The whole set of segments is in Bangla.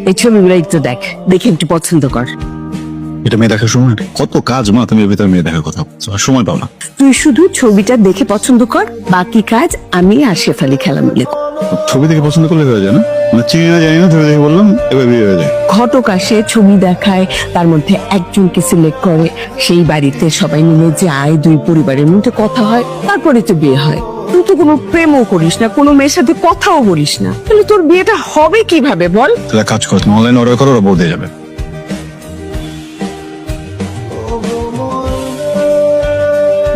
এই ছবিগুলো একটু দেখ, দেখে একটু পছন্দ কর। এটা মেয়ে দেখার সময় কত কাজ মা, তুমি এর ভিতরে মেয়ে দেখার কথা বলছো, আর সময় পাও না। তুই শুধু ছবিটা দেখে পছন্দ কর, বাকি কাজ আমি আর শেফালি খেলা মিলে করব। ছবি দেখে পছন্দ করলে হয়ে যায় না? মানে চিনি না জানি না, ছবি দেখে বললাম এবার বিয়ে হয়ে যায়। ঘটক আসে, ছবি দেখায়, তার মধ্যে একজনকে সিলেক্ট করে, সেই বাড়িতে সবাই মিলে যায়, দুই পরিবারের মধ্যে কথা হয়, তারপরে তো বিয়ে হয়। তুই তো কোনো প্রেমও করিস না, কোনো মেয়ের সাথে কথাও বলিস না, তাহলে তোর বিয়েটা হবে কিভাবে বল? তাহলে কাজ করো, তুমি অনলাইন অর্ডার করো, ওরা বলতে যাবে।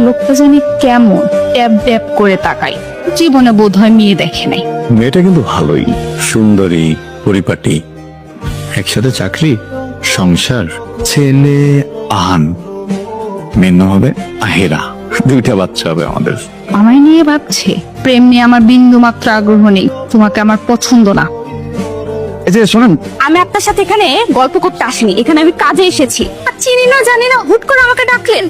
লোকটা জানি কেমন ট্যাপ ট্যাপ করে তাকাই, জীবনে বোধ হয় মেয়ে দেখে নাই। মেয়েটা কিন্তু ভালোই, সুন্দরী, পরিপাটি, একসাথে চাকরি, সংসার, ছেলে আহান, মেয়ে নাম হবে আহিরা, 2টা বাচ্চা হবে আমাদের। আমায় নিয়ে ভাবছে, প্রেম নিয়ে আমার বিন্দু মাত্র আগ্রহ নেই, তোমাকে আমার পছন্দ না। এই যে শোনেন, আমি আপনার সাথে এখানে গল্প করতে আসিনি, এখানে আমি কাজে এসেছি। আর চিনি না জানি না হুট করে আমাকে ডাকলেন।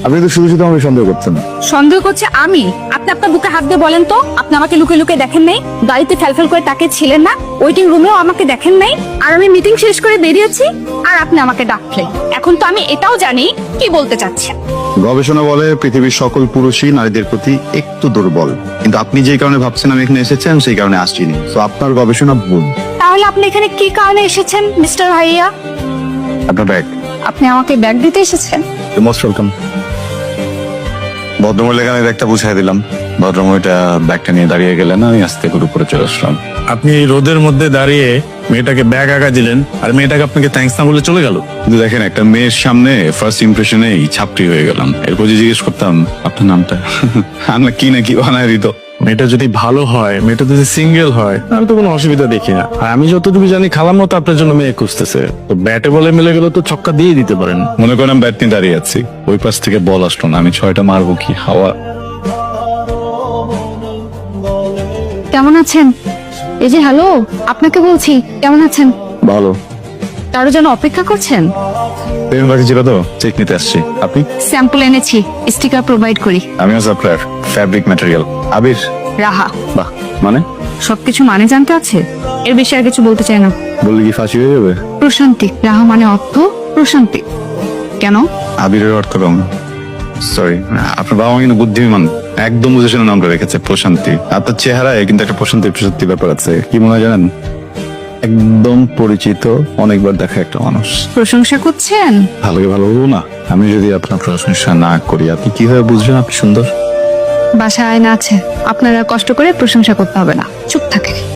আপনি তো শুধু শুধু আমাকে সন্দেহ করছেন। সন্দেহ করছে আমি? আপনি আপনার বুকে হাত দিয়ে বলেন তো, আপনি আমাকে লুকিয়ে লুকিয়ে দেখেন নাই? গাড়িতে ফেলফেল করে তাকে ছিলেন না? ওয়েটিং রুমেও আমাকে দেখেন নাই? আর আমি মিটিং শেষ করে বেরিয়েছি, আর আপনি আমাকে ডাকলেন। এখন তো আমি এটাও জানি কি বলতে চাচ্ছেন। গবেষণা বলে পৃথিবীর সকল পুরুষই নারীদের প্রতি একটু দুর্বল, কিন্তু আপনি যে কারণে ভাবছেন আমি এখানে এসেছেন সেই কারণে আসছিনি, তো আপনার গবেষণা ভুল। তাহলে আপনি এখানে কি কারণে এসেছেন মিস্টার ভাইয়া? আপনার ব্যাগ। আপনি আমাকে ব্যাগ দিতে এসেছেন? Most welcome. ভদ্রমহিলাকে আমি ব্যাগটা বুঝাই দিলাম, ভদ্রমহিলা ব্যাগটা নিয়ে দাঁড়িয়ে গেলেন, আমি আস্তে করে উপরে চলে আসলাম। আপনি এই রোদের মধ্যে দাঁড়িয়ে মেয়েটাকে ব্যাগ আগা দিলেন, আর মেয়েটাকে আপনাকে থ্যাঙ্কস না বলে চলে গেল। কিন্তু দেখেন, একটা মেয়ের সামনে ফার্স্ট ইমপ্রেশনেই ছাপটি হয়ে গেলাম। এরপর যে জিজ্ঞেস করতাম আপনার নামটা, আমরা কি না কি বানায় দিত। মেয়েটা যদি ভালো হয়, মেয়েটা যদি সিঙ্গেল হয়, আমি তো কোনো অসুবিধা দেখি না। আর আমি যতটুকু জানি খালাম্মা তো আপনার জন্য মেয়ে খুঁজতেছে, তো ব্যাটে বলে মিলে গেলে তো ছক্কা দিয়ে দিতে পারেন। মনে করেন ব্যাট নিয়ে দাঁড়িয়ে আছি, ওই পাশ থেকে বল আসলো না, আমি 6টা মারবো কি হাওয়া। কেমন আছেন? এই যে হ্যালো, আপনাকে বলছি কেমন আছেন? ভালো। কারো যেন অপেক্ষা করছেন? পেমেন্ট বাকি ছিল তো, চেক নিতে আসছি। আপনি? স্যাম্পল এনেছি, স্টিকার প্রোভাইড করি। আমিও সাপ্লায়ার, ফ্যাব্রিক ম্যাটেরিয়াল। আবির? রাহা। বাহ, মানে? সবকিছু মানে জানতে আছে, এর বেশি আর কিছু বলতে চাই না। বললে কি ফাঁসি হয়ে যাবে? প্রশান্তি। রাহা মানে অর্থ প্রশান্তি। কেন? আবিরের অর্থ কম। সরি, আপনার বাবা মা কিন্তু বুদ্ধিমান, একদম বুঝে শুনে নামটা রেখেছে প্রশান্তি। আপনার চেহারায় কিন্তু একটা প্রশান্তি ব্যাপার আছে। কি মনে হয় জানেন? একদম পরিচিত, অনেকবার দেখা একটা মানুষ। প্রশংসা করছেন? ভালোকে ভালো বলবো না? আমি যদি আপনার প্রশংসা না করি, আপনি কিভাবে বুঝবেন আপনি সুন্দর? বাসায় আয়না আছে, আপনারা কষ্ট করে প্রশংসা করতে হবে না, চুপ থাকে।